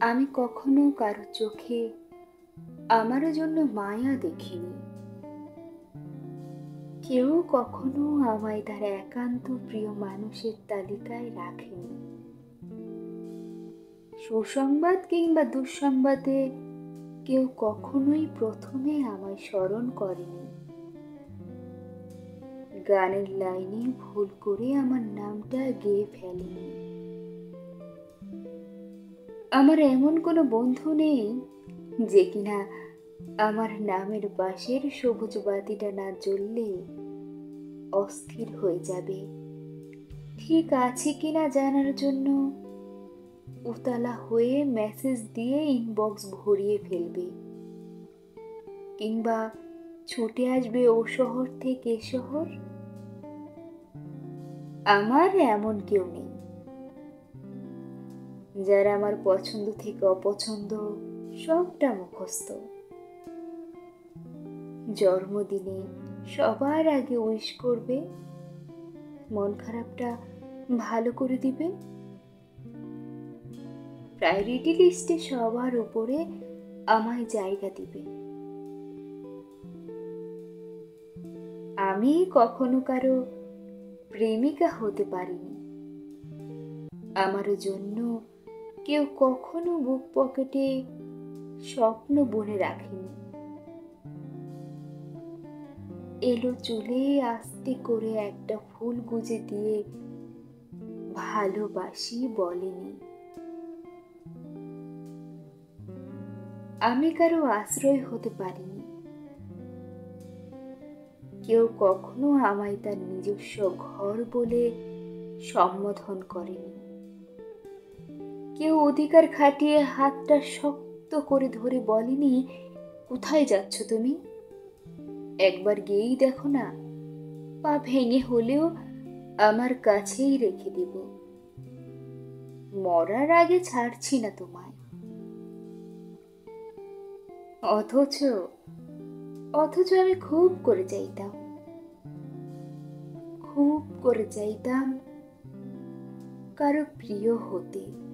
আমি কখনো কারো চোখে আমারও জন্য মায়া দেখিনি। কেউ কখনো আমায় তার একান্ত প্রিয় মানুষের তালিকায় রাখেনি। সুসংবাদ কিংবা দুঃসংবাদে কেউ কখনোই প্রথমে আমায় স্মরণ করেনি। গানের লাইনে ভুল করে আমার নামটা গেয়ে ফেলেনি। আমার এমন কোনো বন্ধু নেই যে কিনা আমার নামের পাশের সবুজ বাতিটা না জ্বললে অস্থির হয়ে যাবে। ঠিক আছে কিনা জানার জন্য উতলা হয়ে মেসেজ দিয়ে ইনবক্স ভরিয়ে ফেলবে, কিংবা ছুটে আসবে ও শহর থেকে এ শহর। আমার এমন কেউ নেই যারা আমার পছন্দ থেকে অপছন্দ সবটা মুখস্থ। জন্মদিনে সবার আগে উইশ করবে, মন খারাপটা ভালো করে দিবে, প্রায়োরিটি লিস্টে সবার উপরে আমায় জায়গা দিবে। আমি কখনো কারো প্রেমিকা হতে পারিনি। আমার জন্য কেউ কখনো বুক পকেটে স্বপ্ন বুনে রাখেনি। এলো চুলে আস্তে করে একটা ফুল গুজে দিয়ে ভালোবাসি বলেনি। আমি কারো আশ্রয় হতে পারিনি। কেউ কখনো আমায় তার নিজস্ব ঘর বলে সম্বোধন করেনি। কেউ অধিকার খাটিয়ে হাতটা শক্ত করে ধরে বলেনি, কোথায় যাচ্ছ তুমি? একবার গিয়েই দেখো না, পা ভেঙে হলেও আমার কাছেই রেখে দিব। মরার আগে ছাড়ছি না তোমায়। অথচ অথচ আমি খুব করে চাইতাম, খুব করে চাইতাম কারো প্রিয় হতে।